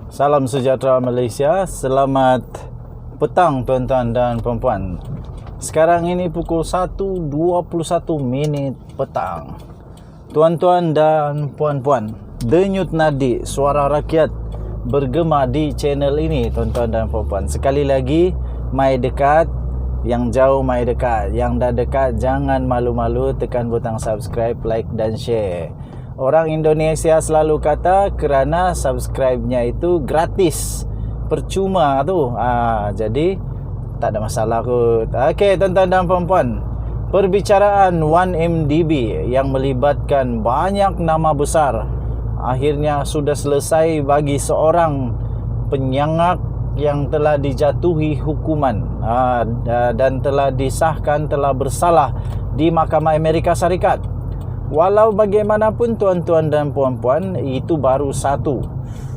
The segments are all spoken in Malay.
Salam sejahtera Malaysia. Selamat petang tuan-tuan dan puan-puan. Sekarang ini pukul 1.21 petang. Tuan-tuan dan puan-puan, denyut nadi suara rakyat bergema di channel ini tuan-tuan dan puan-puan. Sekali lagi, mai dekat, yang jauh mai dekat, yang dah dekat jangan malu-malu tekan butang subscribe, like dan share. Orang Indonesia selalu kata kerana subscribe-nya itu gratis, percuma tu. Jadi tak ada masalah kot. Okey tuan-tuan dan puan-puan, perbicaraan 1MDB yang melibatkan banyak nama besar akhirnya sudah selesai bagi seorang penyangak yang telah dijatuhi hukuman dan telah disahkan telah bersalah di Mahkamah Amerika Syarikat. Walau bagaimanapun tuan-tuan dan puan-puan, itu baru satu.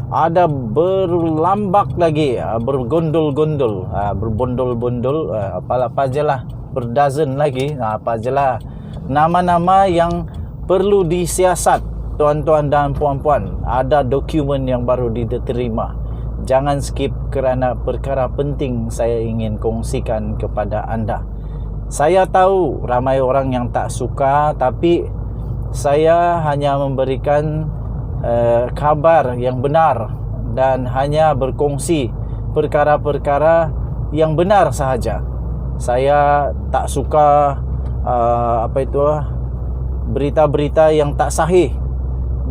Ada berlambak lagi, bergondol-gondol, berbondol-bondol, apa je lah, berdozen lagi, apa je lah, nama-nama yang perlu disiasat tuan-tuan dan puan-puan. Ada dokumen yang baru diterima. Jangan skip kerana perkara penting saya ingin kongsikan kepada anda. Saya tahu ramai orang yang tak suka, tapi saya hanya memberikan kabar yang benar dan hanya berkongsi perkara-perkara yang benar sahaja. Saya tak suka berita-berita yang tak sahih,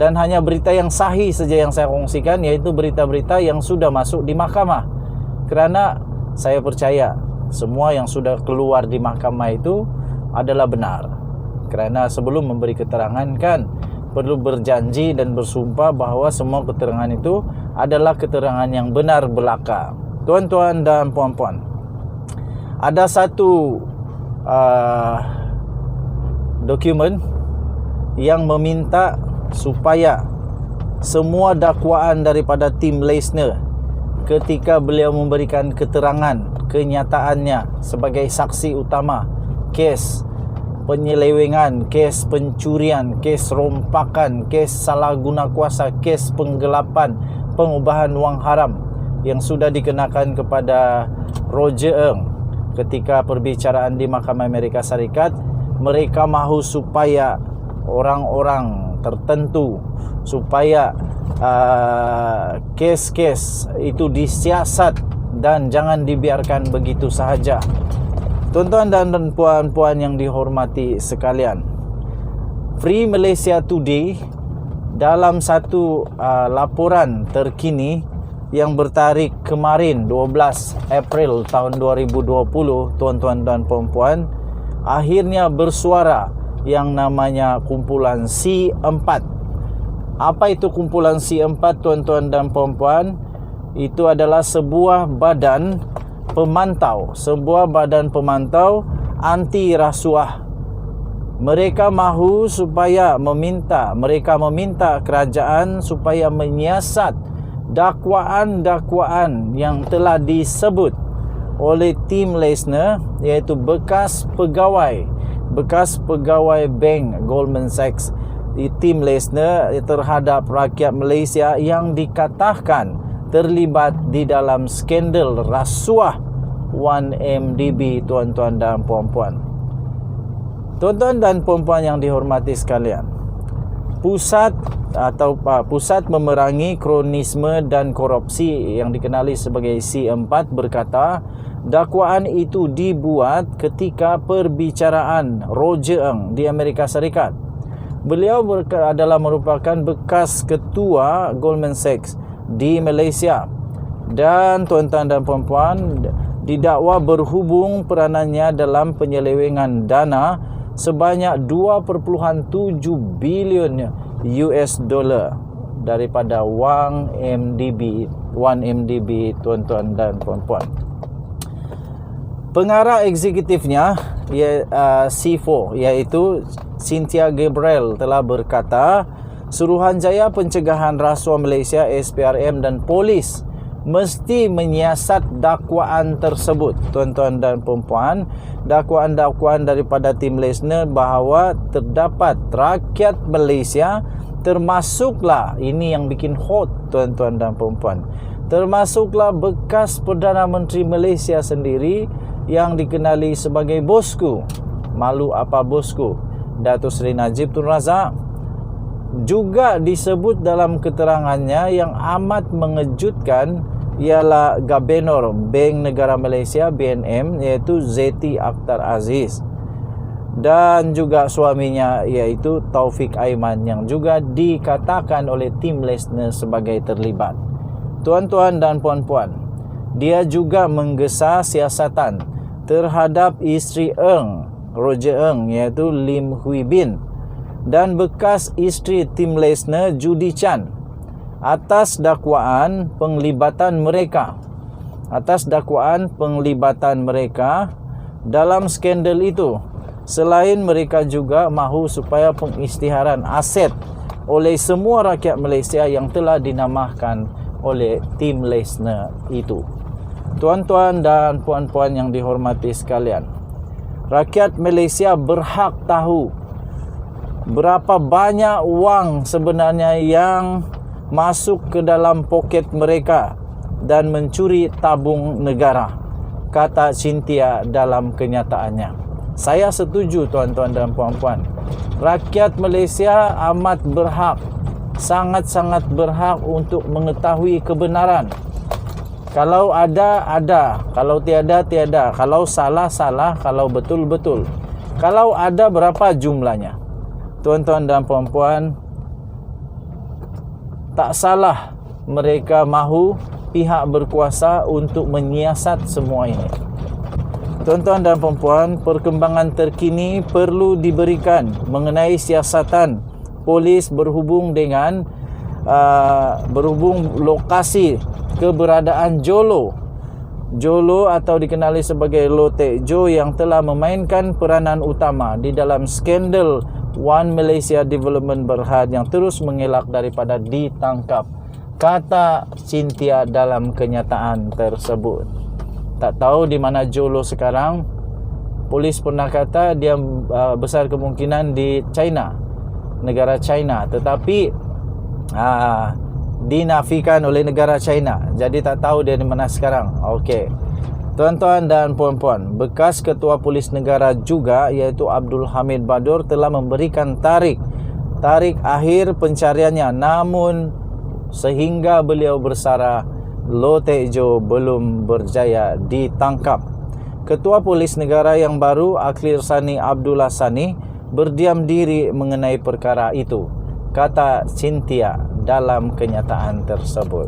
dan hanya berita yang sahih saja yang saya kongsikan, iaitu berita-berita yang sudah masuk di mahkamah. Kerana saya percaya semua yang sudah keluar di mahkamah itu adalah benar. Kerana sebelum memberi keterangan kan perlu berjanji dan bersumpah bahawa semua keterangan itu adalah keterangan yang benar belaka. Tuan-tuan dan puan-puan, ada satu dokumen yang meminta supaya semua dakwaan daripada tim Leisner ketika beliau memberikan keterangan kenyataannya sebagai saksi utama kes penyelewengan, kes pencurian, kes rompakan, kes salah guna kuasa, kes penggelapan, pengubahan wang haram yang sudah dikenakan kepada Roger Ng ketika perbicaraan di Mahkamah Amerika Syarikat. Mereka mahu supaya orang-orang tertentu, supaya kes-kes itu disiasat dan jangan dibiarkan begitu sahaja. Tuan-tuan dan puan-puan yang dihormati sekalian, Free Malaysia Today dalam satu laporan terkini yang bertarikh kemarin 12 April tahun 2020, tuan-tuan dan puan-puan, akhirnya bersuara yang namanya kumpulan C4. Apa itu kumpulan C4 tuan-tuan dan puan-puan? Itu adalah sebuah badan pemantau, anti rasuah. Mereka mahu supaya mereka meminta kerajaan supaya menyiasat dakwaan-dakwaan yang telah disebut oleh tim Leisner, iaitu bekas pegawai bank Goldman Sachs di tim Leisner terhadap rakyat Malaysia yang dikatakan terlibat di dalam skandal rasuah 1MDB, tuan-tuan dan puan-puan. Tuan-tuan dan puan-puan yang dihormati sekalian, Pusat Memerangi Kronisme dan Korupsi yang dikenali sebagai C4 berkata dakwaan itu dibuat ketika perbicaraan Roger Ng di Amerika Syarikat. Beliau adalah merupakan bekas ketua Goldman Sachs di Malaysia, dan tuan-tuan dan puan-puan didakwa berhubung peranannya dalam penyelewengan dana sebanyak 2.7 bilion US dollar daripada wang 1MDB, tuan-tuan dan puan-puan. Pengarah eksekutifnya C4 iaitu Cynthia Gabriel telah berkata Suruhanjaya Pencegahan Rasuah Malaysia SPRM dan polis mesti menyiasat dakwaan tersebut, tuan-tuan dan puan-puan. Dakwaan-dakwaan daripada tim Leisner bahawa terdapat rakyat Malaysia Termasuklah, ini yang bikin hot tuan-tuan dan puan-puan, termasuklah bekas Perdana Menteri Malaysia sendiri yang dikenali sebagai bosku. Malu apa bosku? Datuk Seri Najib Tun Razak juga disebut dalam keterangannya yang amat mengejutkan ialah Gabenor Bank Negara Malaysia BNM, iaitu Zeti Akhtar Aziz, dan juga suaminya iaitu Taufik Aiman yang juga dikatakan oleh tim Lesner sebagai terlibat. Tuan-tuan dan puan-puan, dia juga menggesa siasatan terhadap isteri Roger Ng, iaitu Lim Hui Bin, dan bekas isteri tim Lesner Judy Chan atas dakwaan penglibatan mereka dalam skandal itu. Selain mereka juga mahu supaya pengisytiharan aset oleh semua rakyat Malaysia yang telah dinamakan oleh tim Lesner itu. Tuan-tuan dan puan-puan yang dihormati sekalian, rakyat Malaysia berhak tahu berapa banyak wang sebenarnya yang masuk ke dalam poket mereka dan mencuri tabung negara, kata Cynthia dalam kenyataannya. Saya setuju tuan-tuan dan puan-puan. Rakyat Malaysia amat berhak, sangat-sangat berhak untuk mengetahui kebenaran. Kalau ada, kalau tiada, tiada. Kalau salah, salah. Kalau betul, betul. Kalau ada, berapa jumlahnya? Tuan-tuan dan puan-puan, tak salah mereka mahu pihak berkuasa untuk menyiasat semua ini. Tuan-tuan dan puan-puan, perkembangan terkini perlu diberikan mengenai siasatan polis berhubung dengan lokasi keberadaan Jolo atau dikenali sebagai Loh Teck Jo yang telah memainkan peranan utama di dalam skandal One Malaysia Development Berhad yang terus mengelak daripada ditangkap, kata Cynthia dalam kenyataan tersebut. Tak tahu di mana Jolo sekarang. Polis pernah kata dia besar kemungkinan di China, negara China, tetapi dinafikan oleh negara China. Jadi tak tahu dia di mana sekarang. Okey. Tuan-tuan dan puan-puan, bekas Ketua Polis Negara juga iaitu Abdul Hamid Badur telah memberikan tarikh akhir pencariannya, namun sehingga beliau bersara Loh Teck Jo belum berjaya ditangkap. Ketua Polis Negara yang baru, Akhil Sani Abdullah Sani, berdiam diri mengenai perkara itu, kata Cynthia dalam kenyataan tersebut.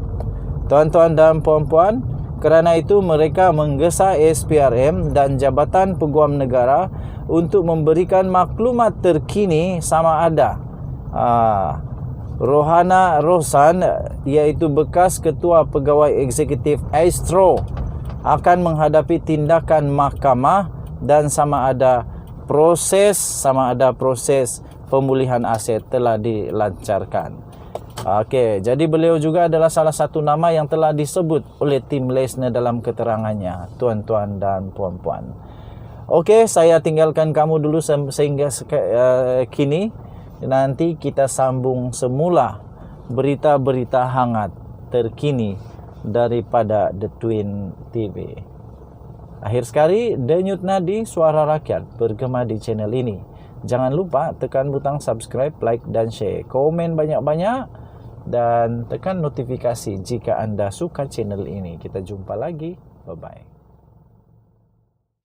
Tuan-tuan dan puan-puan, kerana itu mereka menggesa SPRM dan Jabatan Peguam Negara untuk memberikan maklumat terkini sama ada Rohana Rohsan, iaitu bekas Ketua Pegawai Eksekutif Astro, akan menghadapi tindakan mahkamah dan sama ada proses pemulihan aset telah dilancarkan. Okey, jadi beliau juga adalah salah satu nama yang telah disebut oleh tim Lesner dalam keterangannya, tuan-tuan dan puan-puan. Okey, saya tinggalkan kamu dulu sehingga kini. Nanti kita sambung semula berita-berita hangat terkini daripada The Twin TV. Akhir sekali, Denyut Nadi Suara Rakyat bergema di channel ini. Jangan lupa tekan butang subscribe, like dan share. Komen banyak-banyak dan tekan notifikasi jika anda suka channel ini. Kita jumpa lagi. Bye-bye.